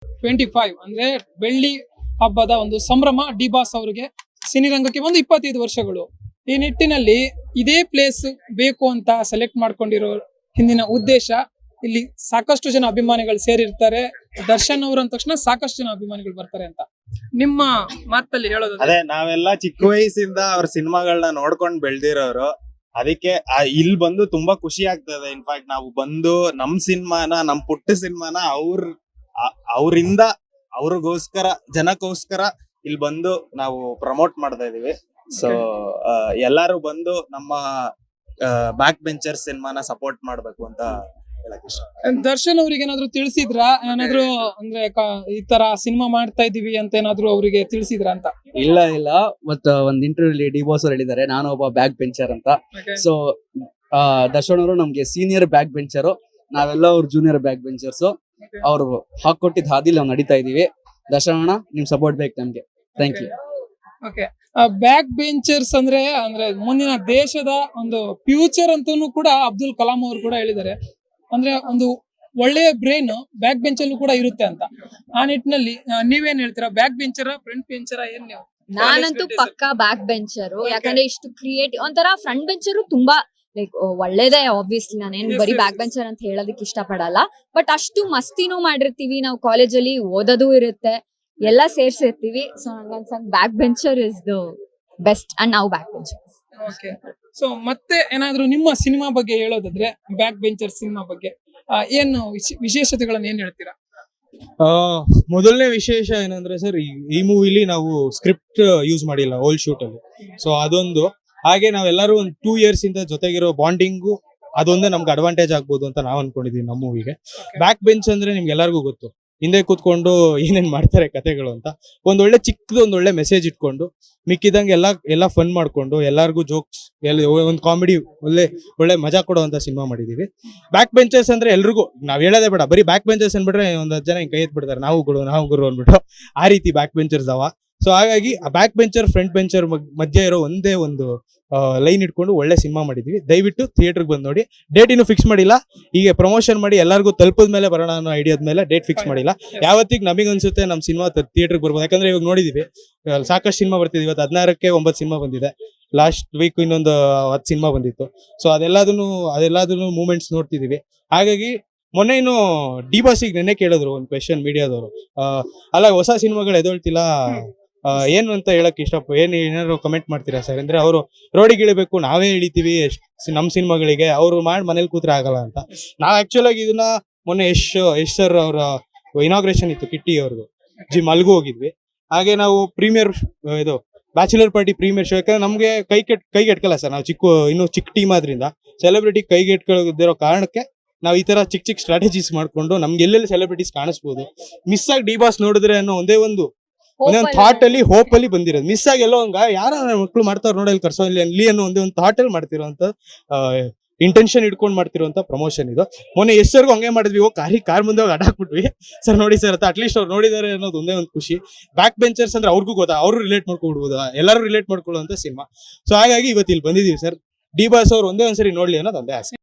25 ಅಂದ್ರೆ ಬೆಳ್ಳಿ ಹಬ್ಬದ ಒಂದು ಸಂಭ್ರಮ ಡಿ ಬಾಸ್ ಅವರಿಗೆ. ಸಿನಿರಂಗಕ್ಕೆ ಒಂದು 25 ವರ್ಷಗಳು. ಈ ನಿಟ್ಟಿನಲ್ಲಿ ಇದೇ ಪ್ಲೇಸ್ ಬೇಕು ಅಂತ ಸೆಲೆಕ್ಟ್ ಮಾಡ್ಕೊಂಡಿರೋ ಹಿಂದಿನ ಉದ್ದೇಶ, ಇಲ್ಲಿ ಸಾಕಷ್ಟು ಜನ ಅಭಿಮಾನಿಗಳು ಸೇರಿರ್ತಾರೆ. ದರ್ಶನ್ ಅವರು ಅಂದ ತಕ್ಷಣ ಸಾಕಷ್ಟು ಜನ ಅಭಿಮಾನಿಗಳು ಬರ್ತಾರೆ ಅಂತ ನಿಮ್ಮ ಮಾತಲ್ಲಿ ಹೇಳೋದು. ಅದೇ ನಾವೆಲ್ಲ ಚಿಕ್ಕ ವಯಸ್ಸಿಂದ ಅವ್ರ ಸಿನಿಮಾಗಳನ್ನ ನೋಡ್ಕೊಂಡ್ ಬೆಳ್ದಿರೋರು. ಅದಕ್ಕೆ ಇಲ್ಲಿ ಬಂದು ತುಂಬಾ ಖುಷಿ ಆಗ್ತದೆ. ಇನ್ಫ್ಯಾಕ್ಟ್ ನಾವು ಬಂದು ನಮ್ ಸಿನಿಮಾನ, ನಮ್ ಪುಟ್ಟ ಸಿನಿಮಾನ ಅವ್ರಿಂದ ಅವ್ರಿಗೋಸ್ಕರ, ಜನಕ್ಕೋಸ್ಕರ ಇಲ್ಲಿ ಬಂದು ನಾವು ಪ್ರಮೋಟ್ ಮಾಡ್ತಾ ಇದೀವಿ. ಸೊ ಎಲ್ಲಾರು ಬಂದು ನಮ್ಮ ಬ್ಯಾಕ್ ಬೆಂಚರ್ಸ್ ಸಿನಿಮಾನ ಸಪೋರ್ಟ್ ಮಾಡ್ಬೇಕು ಅಂತ ಹೇಳಕ್ ಇಷ್ಟ. ದರ್ಶನ್ ಅವ್ರಿಗೆ ಏನಾದ್ರು ತಿಳಿಸಿದ್ರ, ಏನಾದ್ರು ಅಂದ್ರೆ ಈ ತರ ಸಿನಿಮಾ ಮಾಡ್ತಾ ಇದೀವಿ ಅಂತ ಏನಾದ್ರು ಅವರಿಗೆ ತಿಳಿಸಿದ್ರ ಅಂತ? ಇಲ್ಲ ಮತ್ತ ಒಂದ್ ಇಂಟರ್ವ್ಯೂ ಡಿ ಬಾಸ್ ಅವ್ರು ಹೇಳಿದ್ದಾರೆ ನಾನು ಒಬ್ಬ ಬ್ಯಾಕ್ ಬೆಂಚರ್ ಅಂತ. ಸೊ ದರ್ಶನ್ ಅವರು ನಮ್ಗೆ ಸೀನಿಯರ್ ಬ್ಯಾಕ್ ಬೆಂಚರು, ನಾವೆಲ್ಲ ಅವ್ರ ಜೂನಿಯರ್ ಬ್ಯಾಕ್ ಬೆಂಚರ್ಸ್. ಅವ್ರು ಹಾಕೊಟ್ಟಿದ್ ಹಾದಿಲಿ ನಾವು ನಡೀತಾ ಇದೀವಿ. ದರ್ಶನ್ ಅಣ್ಣ ನಿಮ್ ಸಪೋರ್ಟ್ ಬೇಕು ನಮ್ಗೆ. Thank you. Okay, back benchers ಅಂದ್ರೆ ಮುಂದಿನ ದೇಶದ ಒಂದು ಫ್ಯೂಚರ್ ಅಂತಾನು ಕೂಡ ಅಬ್ದುಲ್ ಕಲಾಂ ಅವರು ಕೂಡ ಹೇಳಿದ್ದಾರೆ. ಅಂದ್ರೆ ಒಂದು ಒಳ್ಳೆಯ ಬ್ರೈನ್ ಬ್ಯಾಕ್ ಬೆಂಚ್ ಅಲ್ಲೂ ಕೂಡ ಇರುತ್ತೆ ಅಂತ. ಆ ನಿಟ್ಟಿನಲ್ಲಿ ನೀವೇನ್ ಹೇಳ್ತೀರಾ? ಬ್ಯಾಕ್ ಬೆಂಚರ, ಫ್ರಂಟ್ ಬೆಂಚರ, ಏನ್ ನೀವು? ನಾನಂತೂ ಪಕ್ಕಾ ಬ್ಯಾಕ್ ಬೆಂಚರು. ಯಾಕಂದ್ರೆ ಇಷ್ಟು ಕ್ರಿಯೇಟಿವ್, ಒಂಥರ ಫ್ರಂಟ್ ಬೆಂಚರು ತುಂಬಾ ಲೈಕ್ ಒಳ್ಳೇದೇ. ಆಬ್ವಿಯಸ್ಲಿ ನಾನೇನು ಬರೀ ಬ್ಯಾಕ್ ಬೆಂಚರ್ ಅಂತ ಹೇಳೋದಕ್ಕೆ ಇಷ್ಟ ಪಡಲ್ಲ. ಬಟ್ ಅಷ್ಟು ಮಸ್ತಿನೂ ಮಾಡಿರ್ತೀವಿ ನಾವು, ಕಾಲೇಜಲ್ಲಿ ಓದೋದು ಇರುತ್ತೆ, ಎಲ್ಲ ಸೇರ್ಸಿರ್ತೀವಿ. ಸೊ ನಂಗನ್ಸಂಗ್ back bencher is the best and ನಾವು ಬ್ಯಾಕ್ ಬೆಂಚರ್ಸ್. ಓಕೆ, ಸೊ ಮತ್ತೆ ಏನಾದ್ರು ನಿಮ್ಮ ಸಿನಿಮಾ ಬಗ್ಗೆ ಹೇಳೋದಾದ್ರೆ, ಬ್ಯಾಕ್ ಬೆಂಚರ್ ಸಿನಿಮಾ ಬಗ್ಗೆ ಏನು ವಿಶೇಷತೆಗಳನ್ನ ಏನ್ ಹೇಳ್ತೀರಾ? ಮೊದಲನೇ ವಿಶೇಷ ಏನಂದ್ರೆ ಸರ್, ಈ ಮೂವಿಲಿ ನಾವು ಸ್ಕ್ರಿಪ್ಟ್ ಯೂಸ್ ಮಾಡಿಲ್ಲ ಓಲ್ಡ್ ಶೂಟ್ ಅಲ್ಲಿ. ಸೊ ಅದೊಂದು, ಹಾಗೆ ನಾವೆಲ್ಲರೂ ಒಂದು 2 years ಇಂದ ಜೊತೆಗಿರೋ ಬಾಂಡಿಂಗು, ಅದೊಂದೇ ನಮ್ಗೆ ಅಡ್ವಾಂಟೇಜ್ ಆಗ್ಬೋದು ಅಂತ ನಾವ್ ಅನ್ಕೊಂಡಿದೀವಿ ನಮ್ಮ ಮೂವಿಗೆ. ಬ್ಯಾಕ್ ಬೆಂಚ್ ಅಂದ್ರೆ ನಿಮ್ಗೆ ಎಲ್ಲರಿಗೂ ಗೊತ್ತು, ಹಿಂದೆ ಕೂತ್ಕೊಂಡು ಏನೇನ್ ಮಾಡ್ತಾರೆ ಕತೆಗಳು ಅಂತ. ಒಂದೊಳ್ಳೆ ಚಿಕ್ಕದು ಒಂದೊಳ್ಳೆ ಮೆಸೇಜ್ ಇಟ್ಕೊಂಡು, ಮಿಕ್ಕಿದಂಗೆ ಎಲ್ಲ ಫನ್ ಮಾಡ್ಕೊಂಡು, ಎಲ್ಲಾರ್ಗು ಜೋಕ್ಸ್, ಒಂದು ಕಾಮಿಡಿ, ಒಳ್ಳೆ ಮಜಾ ಕೊಡುವಂತ ಸಿನಿಮಾ ಮಾಡಿದೀವಿ. ಬ್ಯಾಕ್ ಬೆಂಚರ್ಸ್ ಅಂದ್ರೆ ಎಲ್ರಿಗೂ ನಾವ್ ಹೇಳೋದೇ ಬೇಡ, ಬರೀ ಬ್ಯಾಕ್ ಬೆಂಚರ್ಸ್ ಅನ್ಬಿಟ್ರೆ ಒಂದ್ ಜನ ಹಿಂಗ್ ಕೈ ಎತ್ಬಿಡ್ತಾರೆ, ನಾವು ಗುರು ಅನ್ಬಿಟ್ಟು. ಆ ರೀತಿ ಬ್ಯಾಕ್ ಬೆಂಚರ್ಸ್ ಅವ. ಸೊ ಹಾಗಾಗಿ ಆ ಬ್ಯಾಕ್ ಬೆಂಚರ್ ಫ್ರಂಟ್ ಬೆಂಚರ್ ಮಧ್ಯೆ ಇರೋ ಒಂದೇ ಒಂದು ಲೈನ್ ಇಟ್ಕೊಂಡು ಒಳ್ಳೆ ಸಿನಿಮಾ ಮಾಡಿದೀವಿ. ದಯವಿಟ್ಟು ಥಿಯೇಟರ್ಗೆ ಬಂದು ನೋಡಿ. ಡೇಟ್ ಇನ್ನು ಫಿಕ್ಸ್ ಮಾಡಿಲ್ಲ, ಈಗ ಪ್ರಮೋಷನ್ ಮಾಡಿ ಎಲ್ಲರಿಗೂ ತಲುಪದ ಮೇಲೆ ಬರೋಣ ಅನ್ನೋ ಐಡಿಯಾದ ಮೇಲೆ ಡೇಟ್ ಫಿಕ್ಸ್ ಮಾಡಿಲ್ಲ. ಯಾವತ್ತಿಗೆ ನಮಗೆ ಅನ್ಸುತ್ತೆ ನಮ್ಮ ಸಿನಿಮಾ ಥಿಯೇಟರ್ಗೆ ಬರ್ಬೋದು. ಯಾಕಂದ್ರೆ ಇವಾಗ ನೋಡಿದೀವಿ ಸಾಕಷ್ಟು ಸಿನಿಮಾ ಬರ್ತಿದೆ. ಇವತ್ತು 16ಕ್ಕೆ 9 ಸಿನಿಮಾ ಬಂದಿದೆ. ಲಾಸ್ಟ್ ವೀಕ್ ಇನ್ನೊಂದು 10 ಸಿನಿಮಾ ಬಂದಿತ್ತು. ಸೊ ಅದೆಲ್ಲದನ್ನು ಮೂಮೆಂಟ್ಸ್ ನೋಡ್ತಿದೀವಿ. ಹಾಗಾಗಿ ಮೊನ್ನೆ ಇನ್ನು ಡಿ ಬಾಸಿಗೆ ನೆನ್ನೆ ಕೇಳಿದ್ರು ಒಂದು ಕ್ವೆಶನ್ ಮೀಡಿಯಾದವರು, ಅಲ್ಲ ಹೊಸ ಸಿನಿಮಾಗಳು ಎದೊಳ್ತಿಲ್ಲ ಏನು ಅಂತ ಹೇಳಕ್ ಏನಾದ್ರು ಕಮೆಂಟ್ ಮಾಡ್ತೀರಾ ಸರ್ ಅಂದ್ರೆ, ಅವರು ರೋಡಿಗೆ ಇಳಿಬೇಕು, ನಾವೇ ಇಳಿತೀವಿ ನಮ್ ಸಿನಿಮಾಗಳಿಗೆ, ಅವರು ಮಾಡಿ ಮನೇಲಿ ಕೂತ್ರೆ ಆಗಲ್ಲ ಅಂತ. ನಾವ್ ಆಕ್ಚುಲ್ ಆಗಿ ಇದನ್ನ ಮೊನ್ನೆ ಯಶ್ ಸರ್ ಅವರ ಇನಾಗ್ರೇಷನ್ ಇತ್ತು ಕಿಟ್ಟಿ ಅವ್ರದ್ದು, ಮಲ್ಗೂ ಹೋಗಿದ್ವಿ. ಹಾಗೆ ನಾವು ಪ್ರೀಮಿಯರ್ ಇದು ಬ್ಯಾಚುಲರ್ ಪಾರ್ಟಿ ಪ್ರೀಮಿಯರ್ ಶೋ, ಯಾಕಂದ್ರೆ ನಮ್ಗೆ ಕೈಗೆಟ್ಕಲ್ಲ ಸರ್, ನಾವು ಇನ್ನು ಚಿಕ್ಕ ಟೀಮ್ ಆದ್ರಿಂದ ಸೆಲೆಬ್ರಿಟಿ ಕೈಗೆಟ್ಕೊಳ್ಳದಿರೋ ಕಾರಣಕ್ಕೆ ನಾವು ಈ ತರ ಚಿಕ್ಕ ಸ್ಟ್ರಾಟಜೀಸ್ ಮಾಡ್ಕೊಂಡು ನಮ್ಗೆ ಎಲ್ಲೆಲ್ಲಿ ಸೆಲೆಬ್ರಿಟೀಸ್ ಕಾಣಿಸ್ಬೋದು, ಮಿಸ್ ಆಗಿ ಡಿ ಬಾಸ್ ನೋಡಿದ್ರೆ ಅನ್ನೋ ಒಂದೇ ಒಂದು ಥಾಟ್ ಅಲ್ಲಿ, ಹೋಪ್ ಅಲ್ಲಿ ಬಂದಿರೋದು. ಮಿಸ್ ಆಗಿ ಎಲ್ಲೋ ಯಾರ ಮಕ್ಕಳು ಮಾಡ್ತಾರ ನೋಡಿ ಅಲ್ಲಿ ಕರ್ಸೋ ಇಲ್ಲಿ ಅನ್ನೋ ಒಂದೇ ಒಂದು ಥಾಟ್ ಅಲ್ಲಿ ಮಾಡ್ತಿರೋಂತ, ಇಂಟೆನ್ಷನ್ ಇಟ್ಕೊಂಡು ಮಾಡ್ತಿರೋಂತ ಪ್ರಮೋಷನ್ ಇದು. ಮೊನ್ನೆ ಎಸ್ಸರ್ಗೂ ಹಂಗೆ ಮಾಡಿದ್ವಿ, ಕಾರ್ ಮುಂದೆ ಹೋಗಿ ಅಡಾಕ್ಬಿಟ್ವಿ, ಸರ್ ನೋಡಿ ಸರ್ ಅಂತ. ಅಟ್ಲೀಸ್ಟ್ ಅವ್ರು ನೋಡಿದಾರೆ ಅನ್ನೋದು ಒಂದೇ ಒಂದು ಖುಷಿ. ಬ್ಯಾಕ್ ಬೆಂಚರ್ಸ್ ಅಂದ್ರೆ ಅವ್ರಿಗೂ ಗೊತ್ತಾ, ಅವರು ರಿಲೇಟ್ ಮಾಡ್ಕೊಬಿಡ್ಬೋದು, ಎಲ್ಲರೂ ರಿಲೇಟ್ ಮಾಡ್ಕೊಳ್ಳುವಂತ ಸಿನಿಮಾ. ಸೊ ಹಾಗಾಗಿ ಇವತ್ತು ಇಲ್ಲಿ ಬಂದಿದೀವಿ ಸರ್. ಡಿ ಬಾಸ್ ಅವ್ರು ಒಂದೇ ಒಂದ್ಸರಿ ನೋಡ್ಲಿ ಅನ್ನೋದು ಒಂದೇ ಆಸೆ.